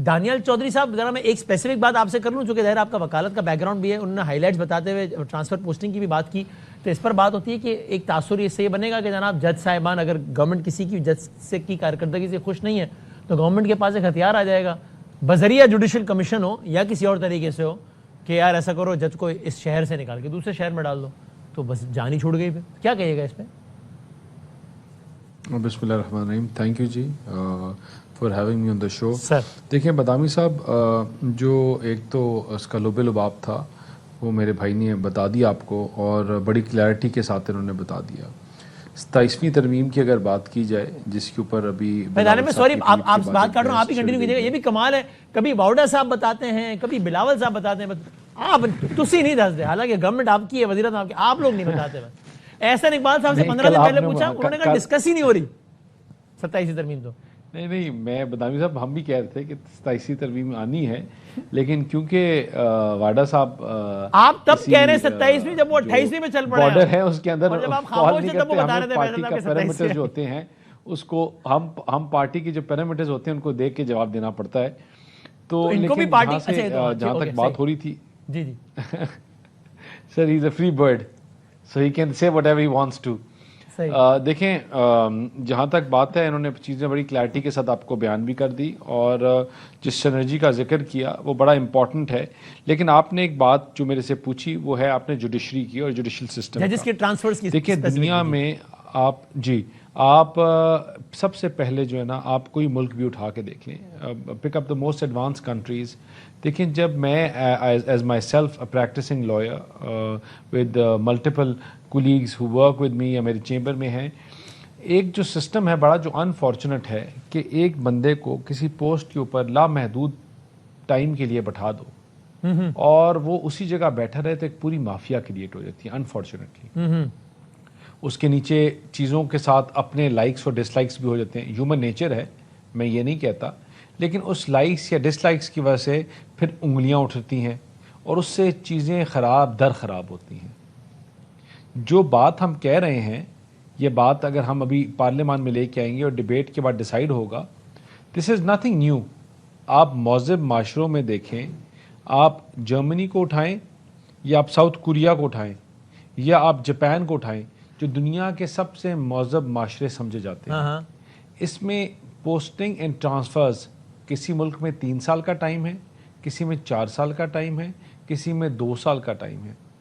دانیال چودھری صاحب ذرا میں ایک اسپیسیفک بات آپ سے کر لوں چونکہ ظاہر آپ کا وکالت کا بیک گراؤنڈ بھی ہے, انہوں نے ہائی لائٹس بتاتے ہوئے ٹرانسفر پوسٹنگ کی بھی بات کی, تو اس پر بات ہوتی ہے کہ ایک تاثر اس سے یہ بنے گا کہ جناب جج صاحبان اگر گورنمنٹ کسی کی جج سے کی کارکردگی سے خوش نہیں ہے تو گورنمنٹ کے پاس ایک ہتھیار آ جائے گا بذریعہ جوڈیشل کمیشن ہو یا کسی اور طریقے سے ہو کہ یار ایسا کرو جج کو اس شہر سے نکال کے دوسرے شہر میں ڈال دو, تو بس جان ہی چھوڑ گئی. پھر کیا کہیے گا اس پہ؟ بسم اللہ الرحمن الرحیم. تھینک یو جی for having me on the show. Sir دیکھیں بدامی صاحب, جو ایک تو اس کا لب لباب تھا وہ میرے بھائی نے بتا دیا آپ کو, اور بڑی کلیئرٹی کے ساتھ انہوں نے بتا دیا. 27ویں ترمیم کی اگر بات کی جائے جس کے اوپر ابھی میں سوری آپ بات کر رہا ہوں, آپ ہی کنٹینیو کیجیے گا. یہ بھی کمال ہے, کبھی باؤڈا صاحب بتاتے ہیں, کبھی بلاول صاحب بتاتے ہیں, آپ تسی نہیں دس دے, حالانکہ گورنمنٹ آپ کی ہے, وزیر اعظم آپ کی, آپ لوگ نہیں بتاتے. بس احسن اقبال صاحب سے 15 دن پہلے پوچھا, انہوں نے کہا ڈسکس ہی نہیں ہو رہی 27ویں ترمیم. تو نہیں میں بدامی صاحب ہم بھی کہہ رہے تھے کہ 27ویں ترمیم آنی ہے, لیکن کیونکہ واڈا صاحب آپ تب کہہ رہے ہیں 27ویں جب وہ 28ویں میں چل پڑے ہیں, بارڈر ہے اس کے اندر جب آپ فال خاموش نہیں تھے تب وہ کرتے. بتا رہے ہمیں تھے پارٹی کا پیرامیٹر جو ہوتے ہیں اس کو ہم پارٹی کے جو پیرامیٹرز ہوتے ہیں ان کو دیکھ کے جواب دینا پڑتا ہے. تو ان کو بھی لیکن پارٹی جہاں تک بات ہو رہی تھی, جی جی sir he is a free bird so he can say whatever he wants to. دیکھیں جہاں تک بات ہے انہوں نے چیزیں بڑی کلیئرٹی کے ساتھ آپ کو بیان بھی کر دی, اور جس سنرجی کا ذکر کیا وہ بڑا امپورٹنٹ ہے. لیکن آپ نے ایک بات جو میرے سے پوچھی وہ ہے آپ نے جوڈیشری کی اور جوڈیشل سسٹم ججز کے ٹرانسفرز کی. دیکھیں دنیا میں آپ سب سے پہلے جو ہے نا آپ کوئی ملک بھی اٹھا کے دیکھ لیں, pick up the most advance countries. دیکھیں جب میں as myself practising lawyer with multiple colleagues who work with me یا میرے چیمبر میں ہیں, ایک جو سسٹم ہے بڑا جو انفارچونیٹ ہے کہ ایک بندے کو کسی پوسٹ کے اوپر لامحدود ٹائم کے لیے بٹھا دو اور وہ اسی جگہ بیٹھا رہے تو ایک پوری مافیا کریٹ ہو جاتی ہے انفارچونیٹلی. اس کے نیچے چیزوں کے ساتھ اپنے لائکس اور ڈس لائکس بھی ہو جاتے ہیں, ہیومن نیچر ہے, میں یہ نہیں کہتا, لیکن اس لائکس یا ڈس لائکس کی وجہ سے پھر انگلیاں اٹھتی ہیں اور اس سے چیزیں خراب ہوتی ہیں. جو بات ہم کہہ رہے ہیں یہ بات اگر ہم ابھی پارلیمان میں لے کے آئیں گے اور ڈیبیٹ کے بعد ڈیسائیڈ ہوگا, دس از نتھنگ نیو. آپ مہذب معاشروں میں دیکھیں, آپ جرمنی کو اٹھائیں یا آپ ساؤتھ کوریا کو اٹھائیں یا آپ جاپان کو اٹھائیں, جو دنیا کے سب سے مہذب معاشرے سمجھے جاتے ہیں, اس میں پوسٹنگ اینڈ ٹرانسفرز کسی ملک میں 3 سال کا ٹائم ہے, کسی میں 4 سال کا ٹائم ہے, کسی میں 2 سال کا ٹائم ہے.